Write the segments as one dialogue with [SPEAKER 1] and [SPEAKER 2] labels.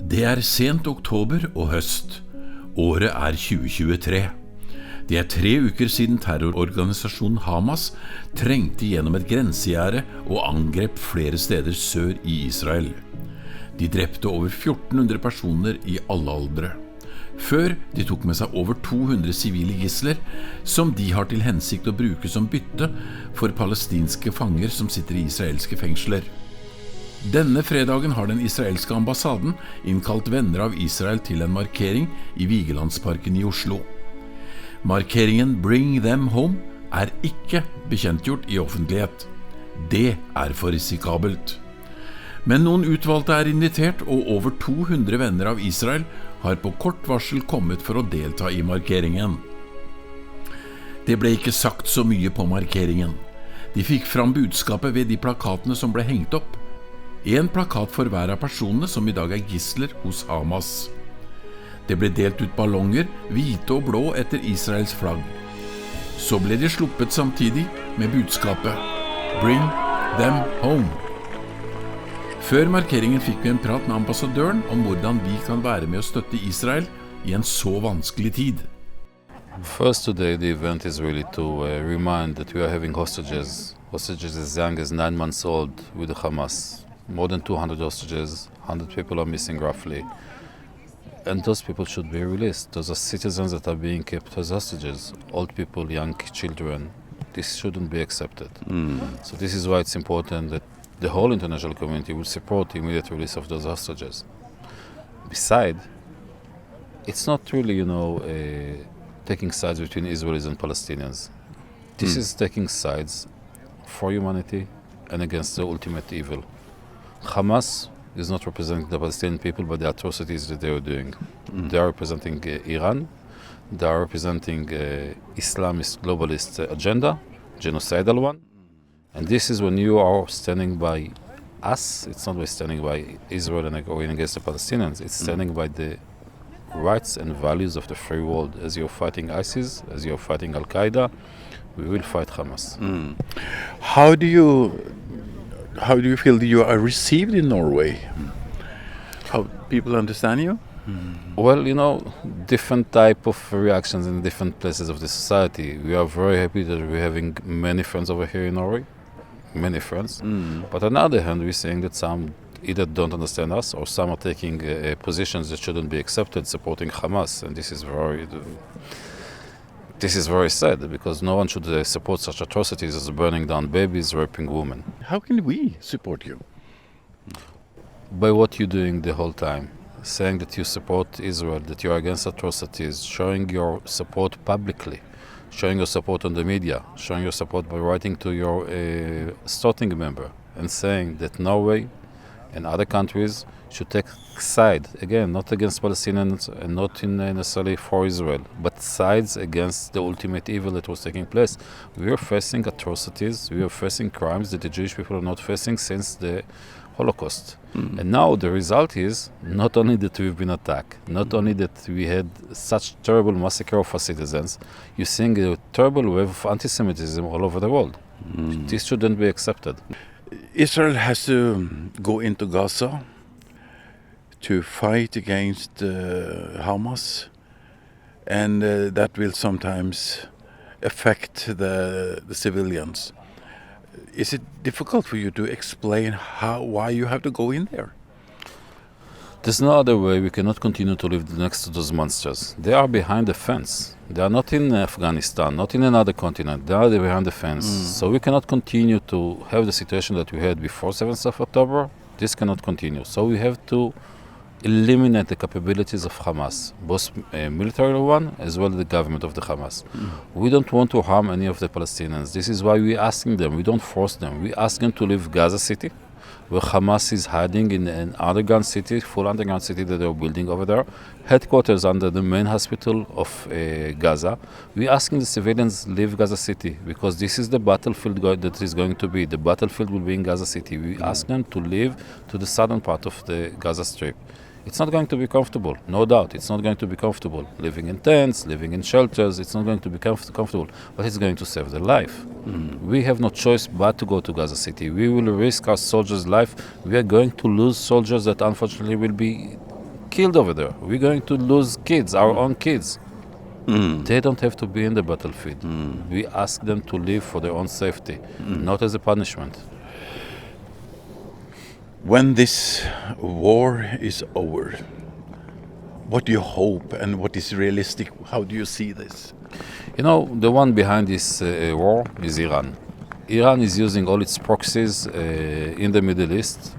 [SPEAKER 1] Det sent oktober og høst. Året 2023. Det 3 uker siden terrororganisasjonen Hamas trengte gjennom et grensegjerde og angrep flere steder sør i Israel. De drepte over 1400 personer i alle aldre. Før de tok med seg over 200 sivile gisler, som de har til hensikt å bruke som bytte for palestinske fanger som sitter i israelske fengsler. Denne fredagen har den israelske ambassaden innkalt venner av Israel til en markering i Vigelandsparken i Oslo. Markeringen Bring Them Home ikke bekjentgjort i offentlighet. Det for risikabelt. Men noen utvalgte invitert, og over 200 venner av Israel har på kort varsel kommet for å delta i markeringen. Det ble ikke sagt så mye på markeringen. De fikk fram budskapet ved de plakatene som ble hengt opp. En plakat for hver av personene som i dag gisler hos Hamas. Det ble delt ut ballonger, hvite og blå etter Israels flagg. Så ble de sluppet samtidig med budskapet Bring Them Home. Før markeringen fikk vi en prat med ambassadøren om hvordan vi kan være med å støtte Israel i en så vanskelig tid.
[SPEAKER 2] First today the event is really to remind that we are having hostages as young as 9 months old with the Hamas. More than 200 hostages, 100 people are missing roughly. And those people should be released. Those are citizens that are being kept as hostages. Old people, young children. This shouldn't be accepted. So this is why it's important that the whole international community will support the immediate release of those hostages. Besides, it's not really, taking sides between Israelis and Palestinians. This is taking sides for humanity and against the ultimate evil. Hamas is not representing the Palestinian people by the atrocities that they are doing. They are representing Iran. They are representing Islamist globalist agenda, genocidal one. And this is when you are standing by us. It's not by standing by Israel and going against the Palestinians. It's standing by the rights and values of the free world. As you're fighting ISIS, as you're fighting Al-Qaeda, we will fight Hamas.
[SPEAKER 1] How do you feel you are received in Norway? How people understand you?
[SPEAKER 2] Well, different type of reactions in different places of the society. We are very happy that we're having many friends over here in Norway, many friends. But on the other hand, we're saying that some either don't understand us or some are taking positions that shouldn't be accepted, supporting Hamas. And this is very sad, because no one should support such atrocities as burning down babies, raping women.
[SPEAKER 1] How can we support you?
[SPEAKER 2] By what you're doing the whole time. Saying that you support Israel, that you're against atrocities, showing your support publicly, showing your support on the media, showing your support by writing to your starting member and saying that Norway and other countries should take side, again, not against Palestinians and not necessarily for Israel, but sides against the ultimate evil that was taking place. We are facing atrocities, we are facing crimes that the Jewish people are not facing since the Holocaust. And now the result is not only that we've been attacked, not only that we had such terrible massacre of our citizens, you're seeing a terrible wave of anti-Semitism all over the world. This shouldn't be accepted.
[SPEAKER 1] Israel has to go into Gasa to fight against Hamas, and that will sometimes affect the civilians. Is it difficult for you to explain why you have to go in there?
[SPEAKER 2] There's no other way. We cannot continue to live next to those monsters. They are behind the fence. They are not in Afghanistan, not in another continent. They are behind the fence. So we cannot continue to have the situation that we had before 7th of October. This cannot continue. So we have to eliminate the capabilities of Hamas, both military one as well as the government of the Hamas. We don't want to harm any of the Palestinians. This is why we're asking them. We don't force them. We ask them to leave Gaza City, where Hamas is hiding in an underground city, full underground city that they're building over there, headquarters under the main hospital of Gaza. We're asking the civilians leave Gaza City, because this is the battlefield that is going to be. The battlefield will be in Gaza City. We ask them to leave to the southern part of the Gaza Strip. It's not going to be comfortable, no doubt. It's not going to be comfortable. Living in tents, living in shelters, it's not going to be comfortable, but it's going to save their life. We have no choice but to go to Gaza City. We will risk our soldiers' life. We are going to lose soldiers that unfortunately will be killed over there. We're going to lose kids, our own kids. They don't have to be in the battlefield. We ask them to live for their own safety, not as a punishment.
[SPEAKER 1] When this war is over, what do you hope and what is realistic? How do you see this?
[SPEAKER 2] You know, the one behind this war is Iran. Iran is using all its proxies in the Middle East.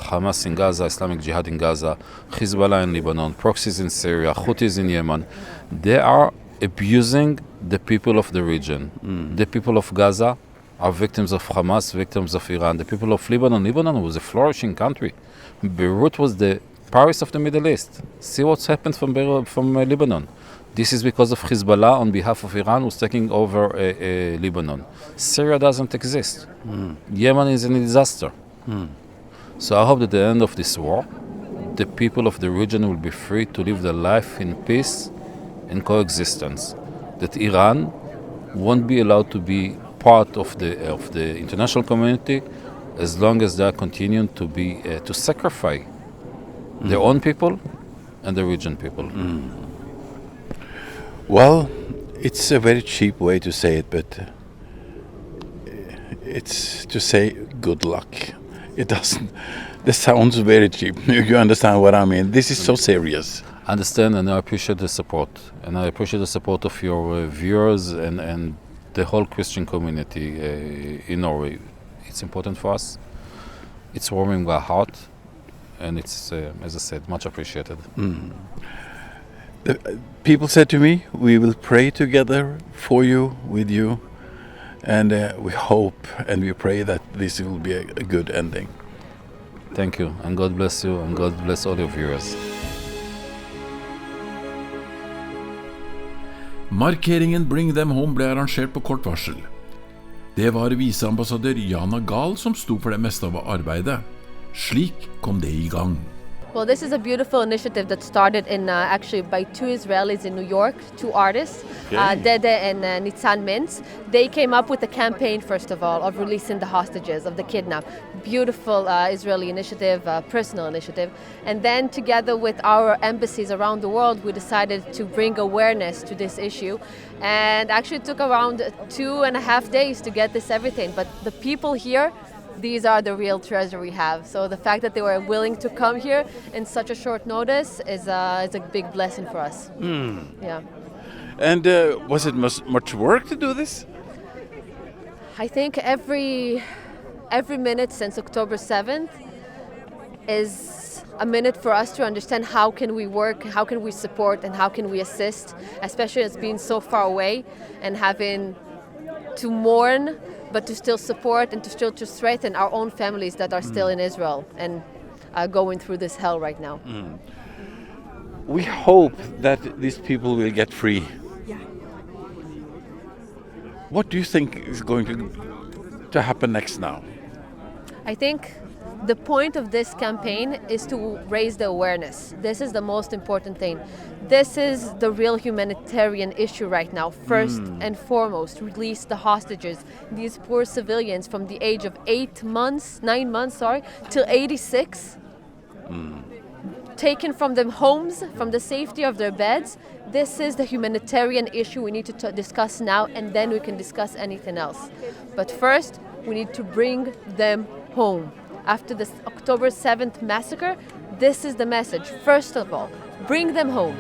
[SPEAKER 2] Hamas in Gaza, Islamic Jihad in Gaza, Hezbollah in Lebanon, proxies in Syria, Houthis in Yemen. They are abusing the people of the region. The people of Gaza are victims of Hamas, victims of Iran. The people of Lebanon was a flourishing country. Beirut was the Paris of the Middle East. See what's happened from Lebanon. This is because of Hezbollah on behalf of Iran who's taking over Lebanon. Syria doesn't exist. Yemen is in a disaster. So I hope that at the end of this war, the people of the region will be free to live their life in peace and coexistence. That Iran won't be allowed to be part of the international community as long as they are continuing to sacrifice their own people and the region people.
[SPEAKER 1] Well, it's a very cheap way to say it, but it's to say good luck. It doesn't. This sounds very cheap. You understand what I mean? This is so serious.
[SPEAKER 2] I understand, and I appreciate the support. And I appreciate the support of your viewers and the whole Christian community in Norway. It's important for us. It's warming my heart, and it's, as I said, much appreciated.
[SPEAKER 1] The people said to me, we will pray together for you, with you, and we hope and we pray that this will be a good ending.
[SPEAKER 2] Thank you, and God bless you, and God bless all your viewers.
[SPEAKER 1] Markeringen Bring Them Home ble arrangert på kort varsel. Det var viseambassadør Jana Gahl som sto for det meste av arbeidet. Slik kom det i gang.
[SPEAKER 3] Well, this is a beautiful initiative that started in actually by two Israelis in New York, two artists, Dede and Nitzan Mintz. They came up with the campaign, first of all, of releasing the hostages, of the kidnapped. Beautiful Israeli initiative, personal initiative. And then together with our embassies around the world, we decided to bring awareness to this issue. And actually it took around 2.5 days to get this everything. But the people here, these are the real treasure we have. So the fact that they were willing to come here in such a short notice is a big blessing for us. Yeah.
[SPEAKER 1] And was it much work to do this?
[SPEAKER 3] I think every minute since October 7th is a minute for us to understand how can we work, how can we support, and how can we assist, especially as being so far away and having to mourn, but to still support and to still to strengthen our own families that are still in Israel and going through this hell right now.
[SPEAKER 1] We hope that these people will get free.
[SPEAKER 3] Yeah.
[SPEAKER 1] What do you think is going to happen next now?
[SPEAKER 3] I think the point of this campaign is to raise the awareness. This is the most important thing. This is the real humanitarian issue right now. First and foremost, release the hostages. These poor civilians from the age of 9 months, till 86, taken from their homes, from the safety of their beds. This is the humanitarian issue we need to discuss now, and then we can discuss anything else. But first, we need to bring them home. After the October 7th massacre, this is the message. First of all, bring them home.